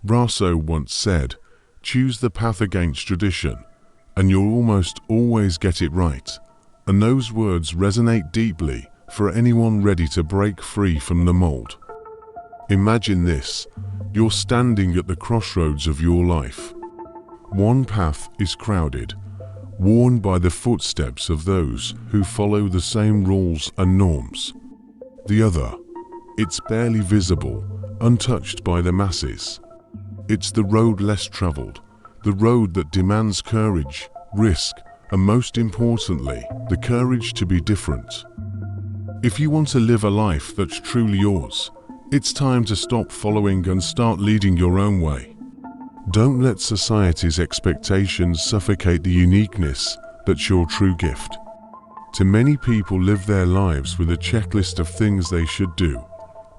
Rousseau once said, "Choose the path against tradition, and you'll almost always get it right." And those words resonate deeply for anyone ready to break free from the mold. Imagine this: you're standing at the crossroads of your life. One path is crowded, worn by the footsteps of those who follow the same rules and norms. The other, it's barely visible, untouched by the masses. It's the road less traveled, the road that demands courage, risk, and most importantly, the courage to be different. If you want to live a life that's truly yours, it's time to stop following and start leading your own way. Don't let society's expectations suffocate the uniqueness that's your true gift. Too many people live their lives with a checklist of things they should do,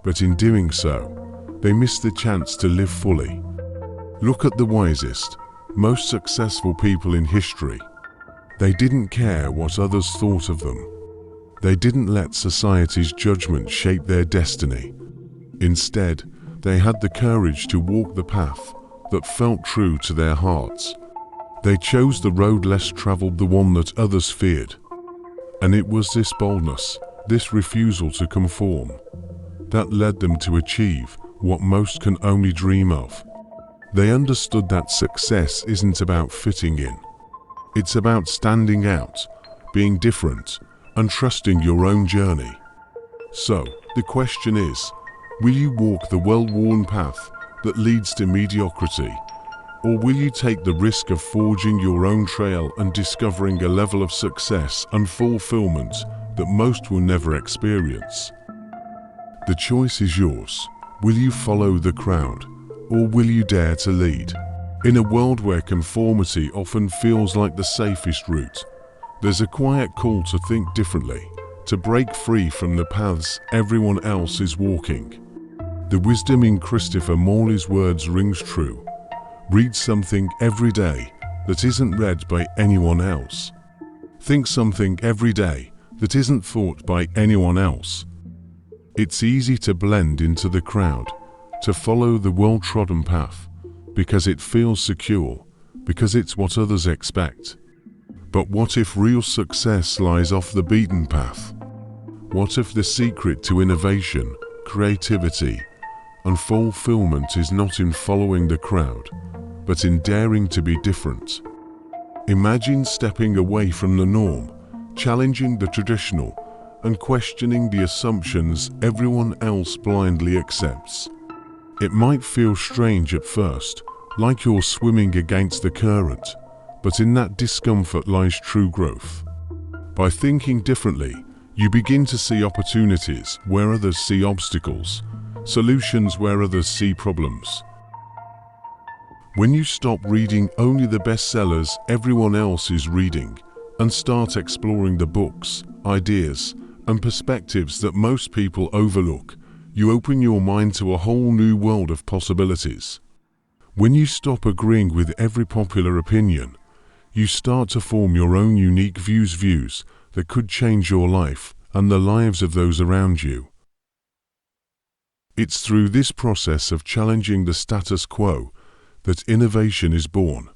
but in doing so, they miss the chance to live fully. Look at the wisest, most successful people in history. They didn't care what others thought of them. They didn't let society's judgment shape their destiny. Instead, they had the courage to walk the path that felt true to their hearts. They chose the road less traveled, the one that others feared. And it was this boldness, this refusal to conform, that led them to achieve what most can only dream of. They understood that success isn't about fitting in. It's about standing out, being different, and trusting your own journey. So, the question is, will you walk the well-worn path that leads to mediocrity? Or will you take the risk of forging your own trail and discovering a level of success and fulfillment that most will never experience? The choice is yours. Will you follow the crowd, or will you dare to lead? In a world where conformity often feels like the safest route, there's a quiet call to think differently, to break free from the paths everyone else is walking. The wisdom in Christopher Morley's words rings true. Read something every day that isn't read by anyone else. Think something every day that isn't thought by anyone else. It's easy to blend into the crowd, to follow the well-trodden path, because it feels secure, because it's what others expect. But what if real success lies off the beaten path? What if the secret to innovation, creativity, and fulfillment is not in following the crowd, but in daring to be different? Imagine stepping away from the norm, challenging the traditional, and questioning the assumptions everyone else blindly accepts. It might feel strange at first, like you're swimming against the current, but in that discomfort lies true growth. By thinking differently, you begin to see opportunities where others see obstacles, solutions where others see problems. When you stop reading only the bestsellers everyone else is reading and start exploring the books, ideas, and perspectives that most people overlook, you open your mind to a whole new world of possibilities. When you stop agreeing with every popular opinion, you start to form your own unique views that could change your life and the lives of those around you. It's through this process of challenging the status quo that innovation is born.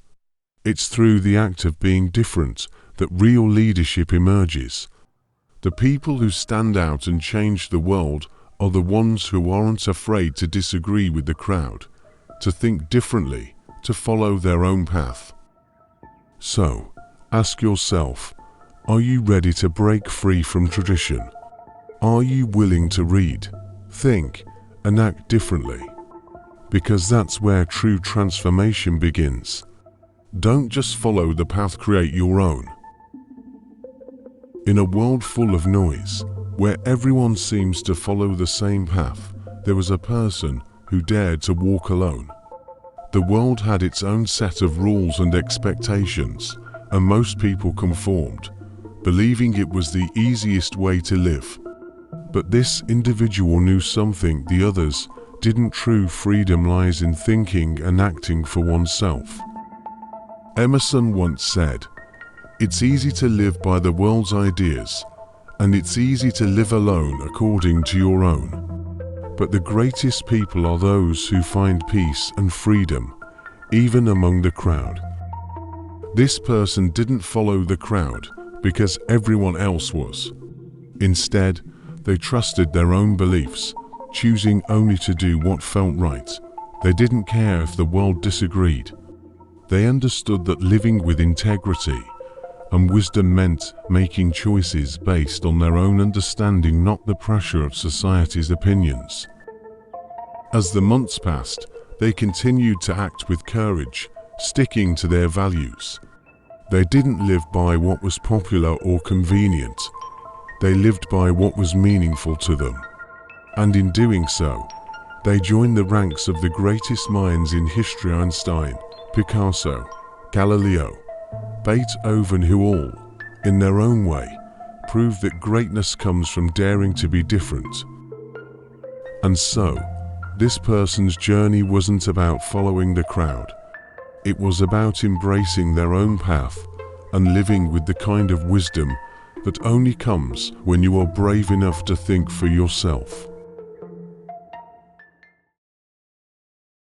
It's through the act of being different that real leadership emerges. The people who stand out and change the world are the ones who aren't afraid to disagree with the crowd, to think differently, to follow their own path. So, ask yourself, are you ready to break free from tradition? Are you willing to read, think, and act differently? Because that's where true transformation begins. Don't just follow the path, create your own. In a world full of noise, where everyone seems to follow the same path, there was a person who dared to walk alone. The world had its own set of rules and expectations, and most people conformed, believing it was the easiest way to live. But this individual knew something the others didn't. True freedom lies in thinking and acting for oneself. Emerson once said, "It's easy to live by the world's ideas, and it's easy to live alone according to your own. But the greatest people are those who find peace and freedom, even among the crowd. This person didn't follow the crowd because everyone else was. Instead, they trusted their own beliefs, choosing only to do what felt right. They didn't care if the world disagreed. They understood that living with integrity and wisdom meant making choices based on their own understanding, not the pressure of society's opinions. As the months passed, they continued to act with courage, sticking to their values. They didn't live by what was popular or convenient. They lived by what was meaningful to them. And in doing so, they joined the ranks of the greatest minds in history: Einstein, Picasso, Galileo, Beethoven, who all, in their own way, proved that greatness comes from daring to be different. And so, this person's journey wasn't about following the crowd. It was about embracing their own path and living with the kind of wisdom that only comes when you are brave enough to think for yourself.